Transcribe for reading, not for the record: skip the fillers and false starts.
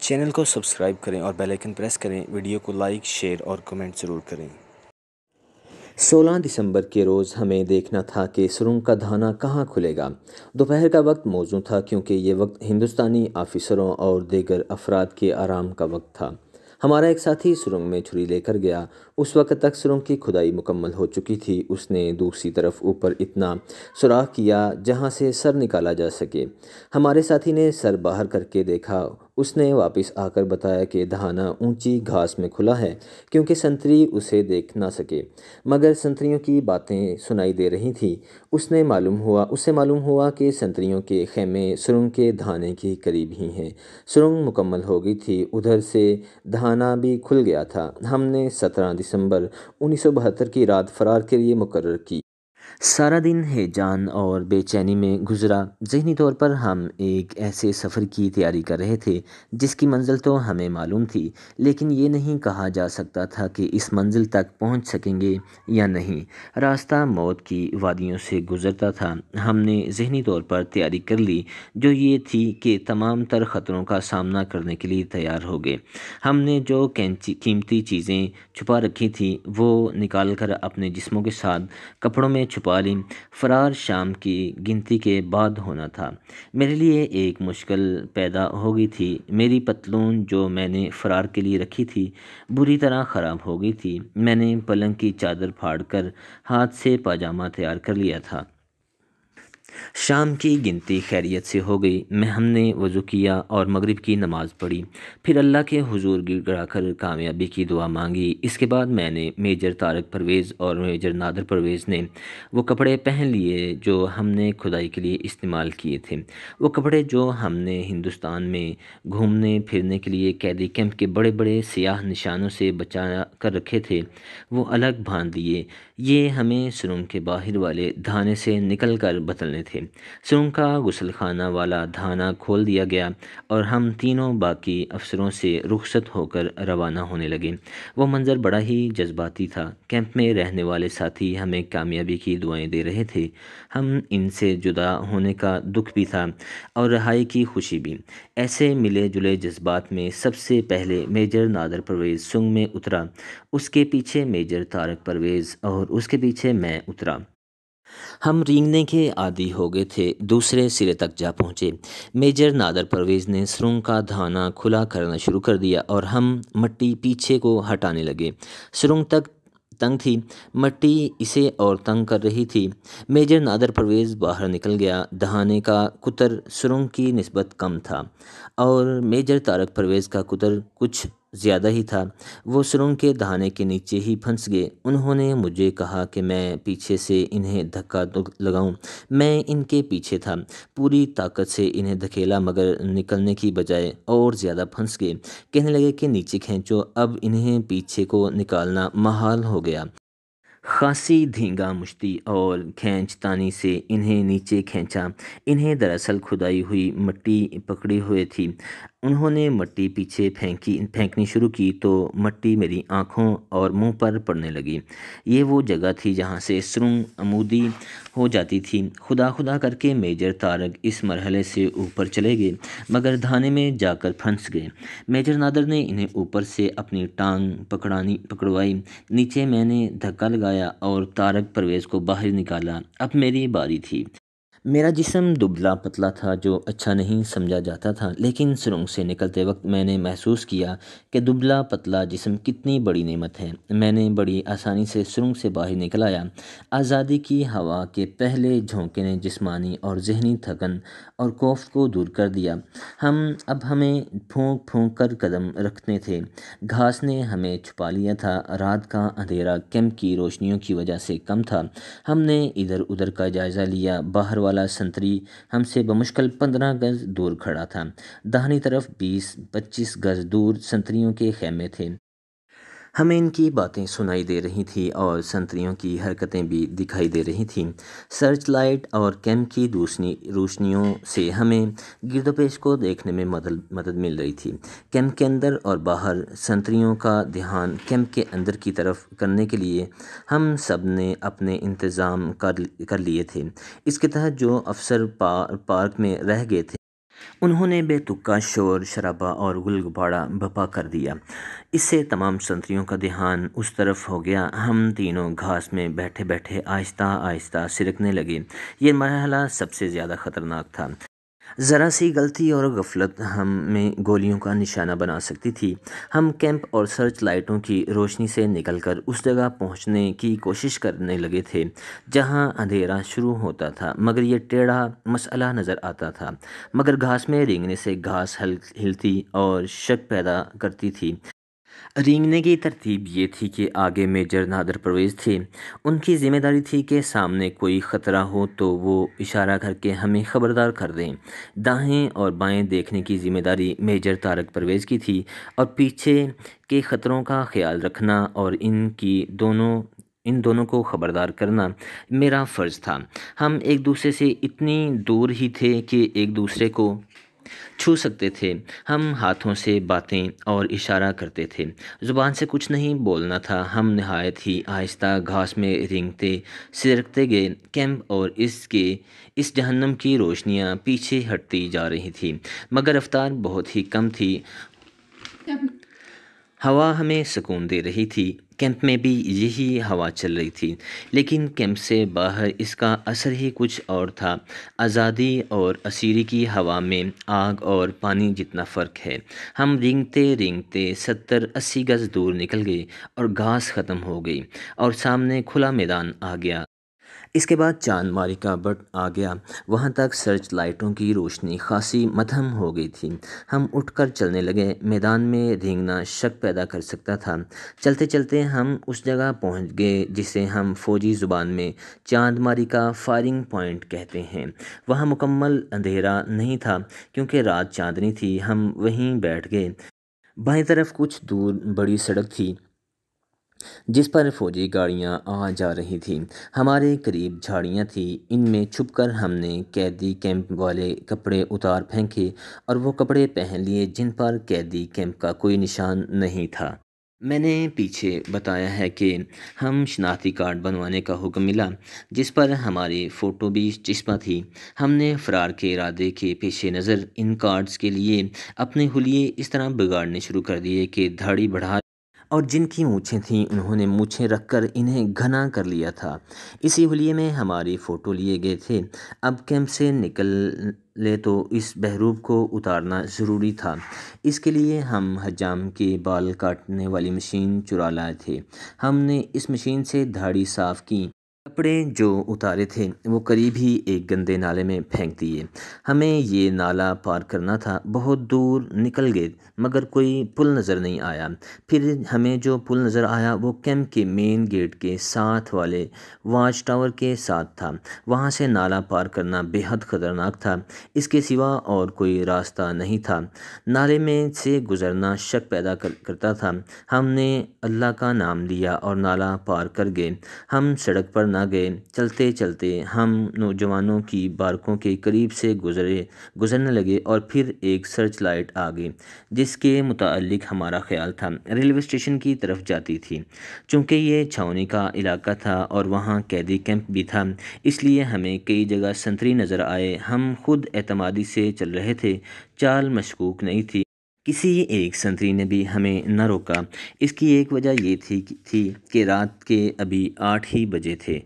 Channel کو subscribe کریں اور بیل آئکن پریس کریں۔ ویڈیو کو لائک، شیئر اور کمنٹ ضرور کریں۔ 16 دسمبر کے روز ہمیں دیکھنا تھا کہ سرنگ کا دھانا کہاں کھلے گا۔ دوپہر کا وقت موزوں تھا کیونکہ یہ وقت ہندوستانی آفیسروں اور دیگر افراد کے آرام کا وقت تھا۔ ہمارا ایک ساتھی سرنگ میں چھری لے کر گیا۔ اس وقت تک سرنگ کی کھدائی مکمل ہو چکی تھی۔ اس نے دوسری طرف اوپر اتنا سوراخ کیا جہاں سے سر نکالا جا سکے۔ ہمارے ساتھی نے سر باہر کر کے دیکھا۔ اس نے واپس آ کر بتایا کہ دھانا اونچی گھاس میں کھلا ہے کیونکہ سنتری اسے دیکھ نہ سکے، مگر سنتریوں کی باتیں سنائی دے رہی تھیں۔ اس سے معلوم ہوا کہ سنتریوں کے خیمے سرنگ کے دھانے کے قریب ہی ہیں۔ سرنگ مکمل ہو گئی تھی، ادھر سے دھانا بھی کھل گیا تھا۔ ہم نے 17 دسمبر 1972 کی رات فرار کے لیے مقرر کی۔ سارا دن ہیجان اور بے چینی میں گزرا۔ ذہنی طور پر ہم ایک ایسے سفر کی تیاری کر رہے تھے جس کی منزل تو ہمیں معلوم تھی، لیکن یہ نہیں کہا جا سکتا تھا کہ اس منزل تک پہنچ سکیں گے یا نہیں۔ راستہ موت کی وادیوں سے گزرتا تھا۔ ہم نے ذہنی طور پر تیاری کر لی، جو یہ تھی کہ تمام تر خطروں کا سامنا کرنے کے لیے تیار ہو گئے۔ ہم نے جو قیمتی چیزیں چھپا رکھی تھیں وہ نکال کر اپنے جسموں کے ساتھ کپڑوں میں چھپا لی۔ فرار شام کی گنتی کے بعد ہونا تھا۔ میرے لیے ایک مشکل پیدا ہو گئی تھی۔ میری پتلون جو میں نے فرار کے لیے رکھی تھی بری طرح خراب ہو گئی تھی۔ میں نے پلنگ کی چادر پھاڑ کر ہاتھ سے پاجامہ تیار کر لیا تھا۔ شام کی گنتی خیریت سے ہو گئی۔ ہم نے وضو کیا اور مغرب کی نماز پڑھی، پھر اللہ کے حضور گر گڑا کر کامیابی کی دعا مانگی۔ اس کے بعد میں نے میجر طارق پرویز اور میجر نادر پرویز نے وہ کپڑے پہن لیے جو ہم نے کھدائی کے لیے استعمال کیے تھے۔ وہ کپڑے جو ہم نے ہندوستان میں گھومنے پھرنے کے لیے قیدی کیمپ کے بڑے بڑے سیاہ نشانوں سے بچا کر رکھے تھے وہ الگ باندھ لیے۔ یہ ہمیں سرنگ کے باہر والے دھانے سے نکل کر بدلنے تھے۔ سرنگ کا غسل خانہ والا دھانا کھول دیا گیا اور ہم تینوں باقی افسروں سے رخصت ہو کر روانہ ہونے لگے۔ وہ منظر بڑا ہی جذباتی تھا۔ کیمپ میں رہنے والے ساتھی ہمیں کامیابی کی دعائیں دے رہے تھے۔ ہم ان سے جدا ہونے کا دکھ بھی تھا اور رہائی کی خوشی بھی۔ ایسے ملے جلے جذبات میں سب سے پہلے میجر نادر پرویز سرنگ میں اترا، اس کے پیچھے میجر طارق پرویز اور اس کے پیچھے میں اترا۔ ہم رینگنے کے عادی ہو گئے تھے، دوسرے سرے تک جا پہنچے۔ میجر نادر پرویز نے سرنگ کا دھانا کھلا کرنا شروع کر دیا اور ہم مٹی پیچھے کو ہٹانے لگے۔ سرنگ تک تنگ تھی، مٹی اسے اور تنگ کر رہی تھی۔ میجر نادر پرویز باہر نکل گیا۔ دھانے کا قطر سرنگ کی نسبت کم تھا اور میجر طارق پرویز کا قطر کچھ زیادہ ہی تھا۔ وہ سرنگ کے دھانے کے نیچے ہی پھنس گئے۔ انہوں نے مجھے کہا کہ میں پیچھے سے انہیں دھکا لگاؤں۔ میں ان کے پیچھے تھا، پوری طاقت سے انہیں دھکیلا مگر نکلنے کی بجائے اور زیادہ پھنس گئے۔ کہنے لگے کہ نیچے کھینچو، اب انہیں پیچھے کو نکالنا محال ہو گیا۔ خاصی دھینگا مشتی اور کھینچ تانی سے انہیں نیچے کھینچا۔ انہیں دراصل کھدائی ہوئی مٹی پکڑی ہوئی تھی۔ انہوں نے مٹی پیچھے پھینکنی شروع کی تو مٹی میری آنکھوں اور منہ پر پڑنے لگی۔ یہ وہ جگہ تھی جہاں سے سرنگ عمودی ہو جاتی تھی۔ خدا خدا کر کے میجر طارق اس مرحلے سے اوپر چلے گئے مگر دھانے میں جا کر پھنس گئے۔ میجر نادر نے انہیں اوپر سے اپنی ٹانگ پکڑوائی، نیچے میں نے دھکا لگایا اور طارق پرویز کو باہر نکالا۔ اب میری باری تھی۔ میرا جسم دبلا پتلا تھا جو اچھا نہیں سمجھا جاتا تھا، لیکن سرنگ سے نکلتے وقت میں نے محسوس کیا کہ دبلا پتلا جسم کتنی بڑی نعمت ہے۔ میں نے بڑی آسانی سے سرنگ سے باہر نکل آیا۔ آزادی کی ہوا کے پہلے جھونکے نے جسمانی اور ذہنی تھکن اور خوف کو دور کر دیا۔ اب ہمیں پھونک پھونک کر قدم رکھنے تھے۔ گھاس نے ہمیں چھپا لیا تھا۔ رات کا اندھیرا کیمپ کی روشنیوں کی وجہ سے کم تھا۔ ہم نے ادھر ادھر کا جائزہ لیا۔ باہر والا سنتری ہم سے بمشکل 15 گز دور کھڑا تھا۔ داہنی طرف 20-25 گز دور سنتریوں کے خیمے تھے۔ ہمیں ان کی باتیں سنائی دے رہی تھیں اور سنتریوں کی حرکتیں بھی دکھائی دے رہی تھیں۔ سرچ لائٹ اور کیمپ کی روشنیوں سے ہمیں گرد و پیش کو دیکھنے میں مدد مل رہی تھی۔ کیمپ کے اندر اور باہر سنتریوں کا دھیان کیمپ کے اندر کی طرف کرنے کے لیے ہم سب نے اپنے انتظام کر لیے تھے۔ اس کے تحت جو افسر پارک میں رہ گئے تھے انہوں نے بے تکا شور شرابہ اور گل گباڑا بپا کر دیا۔ اس سے تمام سنتریوں کا دھیان اس طرف ہو گیا۔ ہم تینوں گھاس میں بیٹھے بیٹھے آہستہ آہستہ سرکنے لگے۔ یہ مرحلہ سب سے زیادہ خطرناک تھا۔ ذرا سی غلطی اور غفلت ہمیں گولیوں کا نشانہ بنا سکتی تھی۔ ہم کیمپ اور سرچ لائٹوں کی روشنی سے نکل کر اس جگہ پہنچنے کی کوشش کرنے لگے تھے جہاں اندھیرا شروع ہوتا تھا، مگر یہ ٹیڑھا مسئلہ نظر آتا تھا۔ مگر گھاس میں رینگنے سے گھاس ہلتی اور شک پیدا کرتی تھی۔ رینگنے کی ترتیب یہ تھی کہ آگے میجر نادر پرویز تھے۔ ان کی ذمہ داری تھی کہ سامنے کوئی خطرہ ہو تو وہ اشارہ کر کے ہمیں خبردار کر دیں۔ دائیں اور بائیں دیکھنے کی ذمہ داری میجر طارق پرویز کی تھی اور پیچھے کے خطروں کا خیال رکھنا اور ان دونوں کو خبردار کرنا میرا فرض تھا۔ ہم ایک دوسرے سے اتنی دور ہی تھے کہ ایک دوسرے کو چھو سکتے تھے۔ ہم ہاتھوں سے باتیں اور اشارہ کرتے تھے، زبان سے کچھ نہیں بولنا تھا۔ ہم نہایت ہی آہستہ گھاس میں رینگتے سرکتے گئے۔ کیمپ اور اس جہنم کی روشنیاں پیچھے ہٹتی جا رہی تھیں، مگر رفتار بہت ہی کم تھی۔ ہوا ہمیں سکون دے رہی تھی۔ کیمپ میں بھی یہی ہوا چل رہی تھی، لیکن کیمپ سے باہر اس کا اثر ہی کچھ اور تھا۔ آزادی اور اسیری کی ہوا میں آگ اور پانی جتنا فرق ہے۔ ہم رینگتے رینگتے 70-80 گز دور نکل گئے اور گھاس ختم ہو گئی اور سامنے کھلا میدان آ گیا۔ اس کے بعد چاند ماری کا بٹ آ گیا۔ وہاں تک سرچ لائٹوں کی روشنی خاصی مدھم ہو گئی تھی۔ ہم اٹھ کر چلنے لگے۔ میدان میں رینگنا شک پیدا کر سکتا تھا۔ چلتے چلتے ہم اس جگہ پہنچ گئے جسے ہم فوجی زبان میں چاند ماری کا فائرنگ پوائنٹ کہتے ہیں۔ وہاں مکمل اندھیرا نہیں تھا کیونکہ رات چاندنی تھی۔ ہم وہیں بیٹھ گئے۔ بائیں طرف کچھ دور بڑی سڑک تھی جس پر فوجی گاڑیاں آ جا رہی تھیں۔ ہمارے قریب جھاڑیاں تھیں۔ ان میں چھپ کر ہم نے قیدی کیمپ والے کپڑے اتار پھینکے اور وہ کپڑے پہن لیے جن پر قیدی کیمپ کا کوئی نشان نہیں تھا۔ میں نے پیچھے بتایا ہے کہ ہم شناختی کارڈ بنوانے کا حکم ملا جس پر ہماری فوٹو بھی چسپاں تھی۔ ہم نے فرار کے ارادے کے پیش نظر ان کارڈز کے لیے اپنے حلیے اس طرح بگاڑنے شروع کر دیے کہ دھاڑی بڑھا اور جن کی مونچھیں تھیں انہوں نے مونچھیں رکھ کر انہیں گھنا کر لیا تھا۔ اسی حلیے میں ہماری فوٹو لیے گئے تھے۔ اب کیمپ سے نکلے تو اس بہروپ کو اتارنا ضروری تھا۔ اس کے لیے ہم حجام کے بال کاٹنے والی مشین چرا لائے تھے۔ ہم نے اس مشین سے دھاڑی صاف کی۔ کپڑے جو اتارے تھے وہ قریب ہی ایک گندے نالے میں پھینک دیے۔ ہمیں یہ نالا پار کرنا تھا۔ بہت دور نکل گئے مگر کوئی پل نظر نہیں آیا۔ پھر ہمیں جو پل نظر آیا وہ کیمپ کے مین گیٹ کے ساتھ والے واچ ٹاور کے ساتھ تھا۔ وہاں سے نالا پار کرنا بے حد خطرناک تھا۔ اس کے سوا اور کوئی راستہ نہیں تھا۔ نالے میں سے گزرنا شک پیدا کرتا تھا۔ ہم نے اللہ کا نام لیا اور نالا پار کر گئے۔ ہم سڑک پر نہ گئے۔ چلتے چلتے ہم نوجوانوں کی بارکوں کے قریب سے گزرنے لگے اور پھر ایک سرچ لائٹ آ گئی جس کے متعلق ہمارا خیال تھا ریلوے اسٹیشن کی طرف جاتی تھی۔ چونکہ یہ چھاؤنی کا علاقہ تھا اور وہاں قیدی کیمپ بھی تھا اس لیے ہمیں کئی جگہ سنتری نظر آئے۔ ہم خود اعتمادی سے چل رہے تھے، چال مشکوک نہیں تھی۔ کسی ایک سنتری نے بھی ہمیں نہ روکا۔ اس کی ایک وجہ یہ تھی کہ رات کے ابھی 8 ہی بجے تھے۔